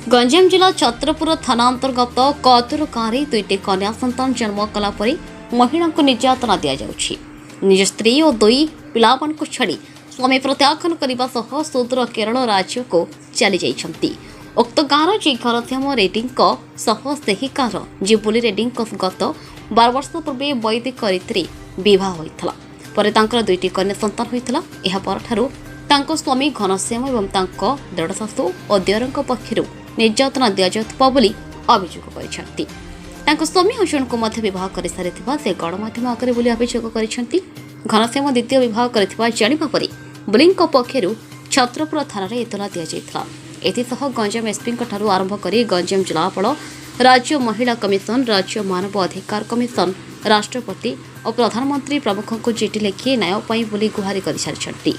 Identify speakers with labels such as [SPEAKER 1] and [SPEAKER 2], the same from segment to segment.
[SPEAKER 1] गंजाम जिला छत्रपुर थाना अंतर्गत कदुर गाँव में दुईटी कन्या सन्तान जन्म कलापर महिला को निर्यातना दि जाउछि। निज स्त्री और दुई पिला छाड़ी स्वामी प्रत्याख्यान करने सह सुदूर केरल राज्य को चली जाइछन्ति। उक्त गाँव घरश्याम रेड्डी सही गाँव जीबुली रेड्डी गत 12 वर्ष पूर्व वैदिक रीति विवाह होता पर दुईटी कन्या सन्तान होता। यह परठारु तांको स्वामी घनश्याम और देढ़ शाशु और दियर पक्षर निर्यातना दि जाउथबा बोली अभियोग କରିଛନ୍ତି। तांको स्वामी अर्जुन को मध्य विवाह कर सारिथिबा से गणमाध्यम आगे बोली अभियोग କରିଛନ୍ତି। घनश्याम द्वितीय विवाह करथिबा जानिबा परे बुलिंग पक्षर छत्रपुर थाना एतला दि जाइथिला। एथिसह गंजाम एसपी ठारू आरंभ कर गंजाम जिलापाल राज्य महिला कमिशन राज्य मानव अधिकार कमिशन राष्ट्रपति और प्रधानमंत्री प्रमुखों को चिठी लिखि न्याय पाई बोली गुहारी कर सारिछन्ति।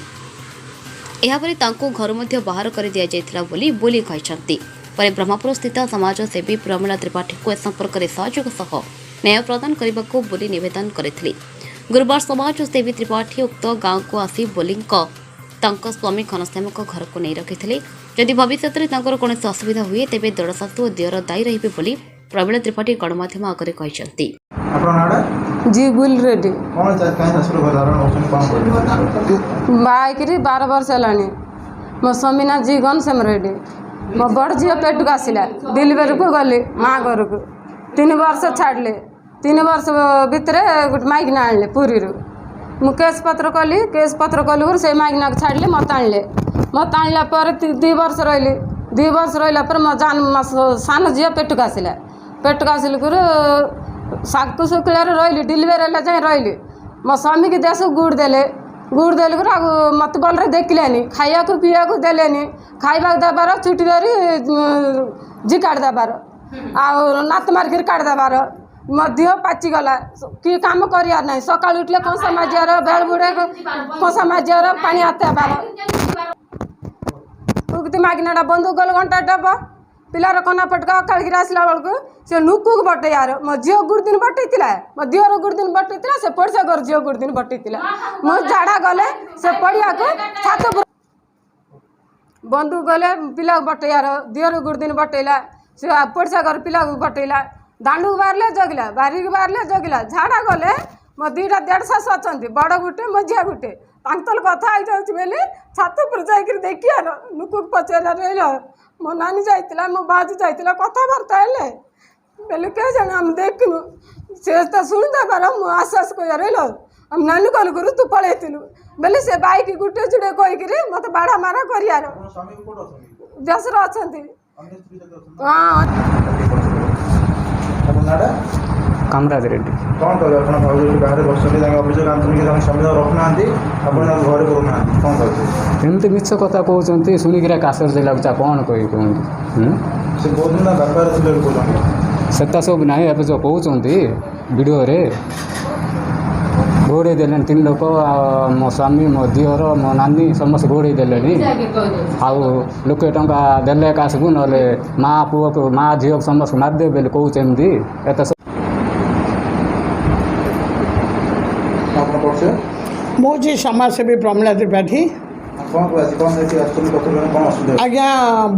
[SPEAKER 1] एहापरे तांको घर मध्य बाहर कर दिया जाइथिला बोली କହିଛନ୍ତି। पर ब्रह्मपुर स्थित समाजसेवी प्रमिला त्रिपाठी को ए संपर्क में सहयोग सह न्याय प्रदान करने को बोली निवेदन करथिले। गुरुवार समाजसेवी त्रिपाठी उक्त गांव को आसी बोलिंग स्वामी घनश्याम घर को नहीं रखिथिले। जदि भविष्य में कौन असुविधा हुए तेबे देढ़ शाशु और दियर दायी रहिबे बोली प्रमिला त्रिपाठी गणमाध्यम आगे କହିଛନ୍ତି।
[SPEAKER 2] जी बुल रेड्डी बाइक 12 वर्ष है मो स्वामीना जी घनश्याम रेड्डी मो बड़ झील पेट को आसला डिलीवरी को गली माँ घर को 3 वर्ष छाड़े 3 वर्ष भितर गोटे माइकिना आनले पुरी मु केस पत्र कलु से माइकिना छाड़े मत आणला 2 वर्ष रही 2 वर्ष रहा पर मो सान झील पेट को आसिल साकु शुक्ल रही डिलीवरी जाए रही मो स्वामी की देश गुड़ देले मत बल देखिले खाया पीवा को देले खाइबा देबार चुटी धरी जी काट देबार आ नात मारिक काट देबार मो देह पाचिगला कि कम करार ना सका उठले कंसा माजार बेल बुड़े कंसा माजार पानी हाथबार उगती मागिना बंदूक गल घंटा डब पिलार कना पटका कालगिरी आसला बेलू से नुकू बटे यार मो झील गुड़ दिन बटेला मो दिहर गुड़ दिन बटेला से पड़सा घर झील गुड़ दिन बटेला मो झाड़ा गले से पड़िया को छात बंदूक गले पिला बटे यार दिहर गुड़ दिन बटेला से पड़सा घर पिला बटेला दांडू बाहर जगला बारिक बाहर जगला झाड़ा गले मो 2टा 1.5 शाशु अच्छा बड़ गुटे मझिया गुटे पांतल कथा बोली छात पर जाकर देखियार नुकू पचार मो नानी जाइला मो बाजू जाइला कथबार्ता है बोले क्या जाना हम देखनु से तो शुणी देबार मुझे आश्वास कह रही हम नानी कल करू तू पलैलु बोले से बाइक गुटे जुड़े कहीकि मत बाड़ा मारा कर देश हाँ
[SPEAKER 3] कामराज रेड्डी
[SPEAKER 4] कौन कहे बाहर बस अभियोग आंतरिक समय रखुना घर करूना कौन कहे
[SPEAKER 3] एमती मिछ कथा कहते शुणिक काशर जिला कौन कही कहते
[SPEAKER 4] से बहुत दिन व्यापार थे
[SPEAKER 3] सेटा सब ना ए जो कहते वीडियो घोड़े दे 3 लोक मो स्वामी मो दियर मो नानी समस्त घोड़े दे लोके टंका देले काश को ना माँ पुओ को माँ झील समस्त मारदे बोले कहते एत
[SPEAKER 5] मुझे समाजसेवी प्रमिला त्रिपाठी आज्ञा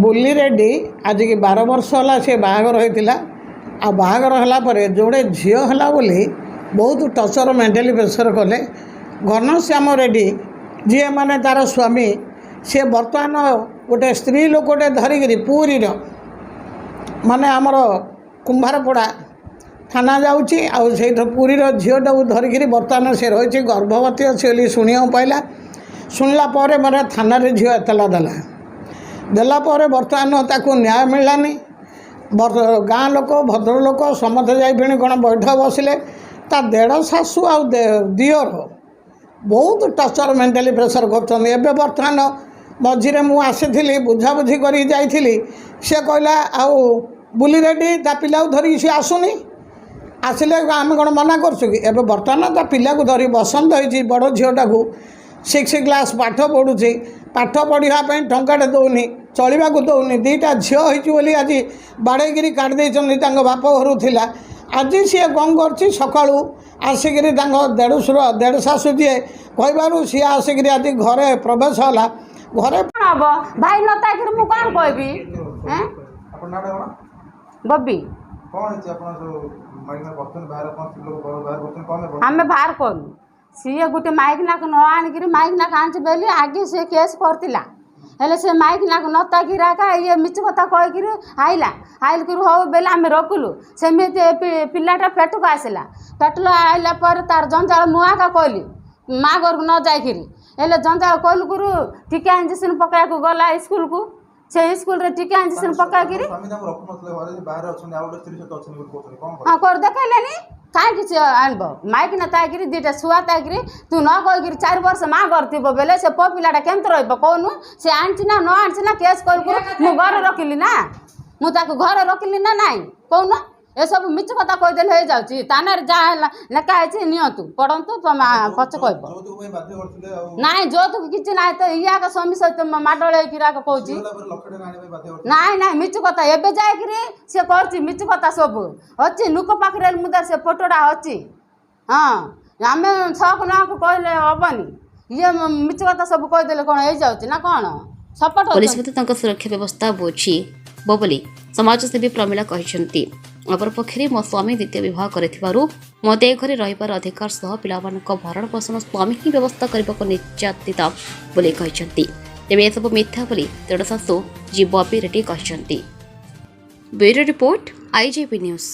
[SPEAKER 5] बुली रेड्डी आज की 12 वर्ष है सी बाहागर होता आ बाहागर है जोड़े झील है बोली बहुत टचर मेंटाली प्रेसर कले घनश्याम रेड्डी जी मैंने तार स्वामी सी बर्तमान गोटे स्त्री लोकटे धरिकी पुरी माने आमर कुंभारपड़ा थाना जाऊँगी से पुरीर झीटा को धरिकी बर्तमान से रही गर्भवती अच्छी शुणा पाइला शुणला मैंने थाना झील एतला देला बर्तमान ताकू न्याय मिललानी गाँ लोक भद्र लोक समस्त जाइए कौन बैठ बसिले ता 1.5 शाशु आ दियर बहुत टचर मेंटाली प्रेसर कर बर्तमान मझे मुझे बुझाबुझी कर सी कहला आउ बुली रेड्डी ता पिला धरिकी सी आसुनी आसिले आम कौन मना करछु कि एबे बर्तमान ता पिला को धरी बसंत होई बड़ झीटा को 6 क्लास पाठ पढ़ुची पाठ पढ़ापी टंकाटे दौनी चलवा दौनी 2टा झील होती आज बाड़ेगिरी काटदे बाप घर थिला आज सी कौन कर सका आसिक देढ़ शाशु जी कहू सी आसिक आज घरे प्रवेश है घरे
[SPEAKER 2] भाई नता मुझे कौन कहबी
[SPEAKER 4] ଆପଣ ନାଁଟା କ'ଣ?
[SPEAKER 2] ବବି
[SPEAKER 4] କ'ଣ ହେଇଛି ଆପଣ ଯେଉଁ ମାଇକିନା ବସୁଛନ୍ତି ବାହାରେ କ'ଣ ସ୍ତ୍ରୀ ଲୋକ ବାହାରେ ବସୁଛନ୍ତି କ'ଣ ପାଇଁ
[SPEAKER 2] ଆମେ ବାହାର କଲୁ ସିଏ ଗୋଟେ ମାଇକିନାକୁ ନ ଆଣିକିରି ମାଇକିନାକୁ ଆଣିଛି ବୋଲି ଆଗେ ସେ କେସ୍ କରିଥିଲା ହେଲେ ସେ ମାଇକିନାକୁ ନ ତାକିରି ଆକା ଇଏ ମିଛ କଥା କହିକିରି ଆଇଲକିରି ହଉ ବେଲେ ଆମେ ରଖିଲୁ ସେମିତି ପିଲାଟା ପେଟକୁ ଆସିଲା ପେଟକୁ ଆଇଲା ପରେ ତାର ଜଞ୍ଜାଳ ମୁଁ ଆକା କହିଲି ମା ଘରକୁ ନ ଯାଇକିରି ହେଲେ ଜଞ୍ଜାଳ କହିଲୁକୁରୁ ଟିକା ଇଞ୍ଜେକ୍ସନ୍ ପକାଇବାକୁ ଗଲା ସ୍କୁଲକୁ ସେ ସ୍କୁଲରେ ଟିକା ଇଞ୍ଜେକ୍ସନ୍ ପକାଇକିରି
[SPEAKER 4] ସ୍ୱାମୀ ତାଙ୍କୁ ରଖୁନଥିଲେ ଘରେ ବାହାରେ ଅଛନ୍ତି ଆଉ ଗୋଟେ ସ୍ତ୍ରୀ ସହିତ ଅଛନ୍ତି ବୋଲି କହୁଛନ୍ତି କ'ଣ
[SPEAKER 2] ହଁ କରି ଦେଖାଇଲେନି କାହିଁକି ସେ ଆଣିବ ମାଇକିନା ତାଇକିରି ଦୁଇଟା ଛୁଆ ତାଇକିରି ତୁ ନ କହିକିରି 4 ବର୍ଷ ମା ଘର ଥିବ ବେଲେ ସେ ପୁଅ ପିଲାଟା କେମିତି ରହିବ କହୁନୁ ସେ ଆଣିଛି ନା ନ ଆଣିଛି ନା କେସ୍ କରିବୁ ମୁଁ ଘରେ ରଖିଲି ନା ମୁଁ ତାକୁ ଘରେ ରଖିଲି ନା ନାଇଁ କହୁନ ଏସବୁ ମିଛ କଥା କହିଦେଲେ ହେଇଯାଉଛି ତା ନାଁରେ ଯାହା ହେଲା ଲେଖା ହେଇଛି ନିଅନ୍ତୁ ପଢ଼ନ୍ତୁ ତମେ ପଛେ କହିବ
[SPEAKER 4] ଯୌତୁକ ପାଇଁ ବାଧ୍ୟ କରିଥିଲେ ଆଉ
[SPEAKER 2] ନାଇଁ ଯୌତୁକ କିଛି ନାହିଁ ତ ଇଏ ଆଗ ସ୍ୱାମୀ ସହିତ ମାଡ଼ୋଳ ହେଇକିରି ଆଗ କହୁଛି
[SPEAKER 4] ଗଲା ପରେ ଲକ୍ଷେ ଟଙ୍କା ଆଣିବା ପାଇଁ ବାଧ୍ୟ କରିଥିଲେ
[SPEAKER 2] ନାଇଁ ମିଛ କଥା ଏବେ ଯାଇକିରି ସେ କରୁଛି ମିଛ କଥା ସବୁ ଅଛି ଲୋକ ପାଖରେ ମୁଦାର ସେ ଫଟୋଟା ଅଛି ହଁ ଆମେ ଛକ ନାକୁ କହିଲେ ହେବନି ଇଏ ମିଛ କଥା ସବୁ କହିଦେଲେ କ'ଣ ହେଇଯାଉଛି ନା କ'ଣ ସପୋର୍ଟ
[SPEAKER 1] ପୁଲିସ ମଧ୍ୟ ତାଙ୍କ ସୁରକ୍ଷା ବ୍ୟବସ୍ଥା ବୁଝିବ ବୋଲି ସମାଜସେବୀ ପ୍ରମିଳା କହିଛନ୍ତି। ଅପରପକ୍ଷରେ ମୋ ସ୍ୱାମୀ ଦ୍ୱିତୀୟ ବିବାହ କରିଥିବାରୁ ମୋତେ ଏ ଘରେ ରହିବାର ଅଧିକାର ସହ ପିଲାମାନଙ୍କ ଭରଣ ପୋଷଣ ସ୍ୱାମୀ ହିଁ ବ୍ୟବସ୍ଥା କରିବାକୁ ନିର୍ଯାତିତ ବୋଲି କହିଛନ୍ତି। ତେବେ ଏସବୁ ମିଥ୍ୟା ବୋଲି ଦେଢ଼ ଶାଶୁ ଜି ବବି ରେଡ୍ଡି କହିଛନ୍ତି। Bureau report IJP news.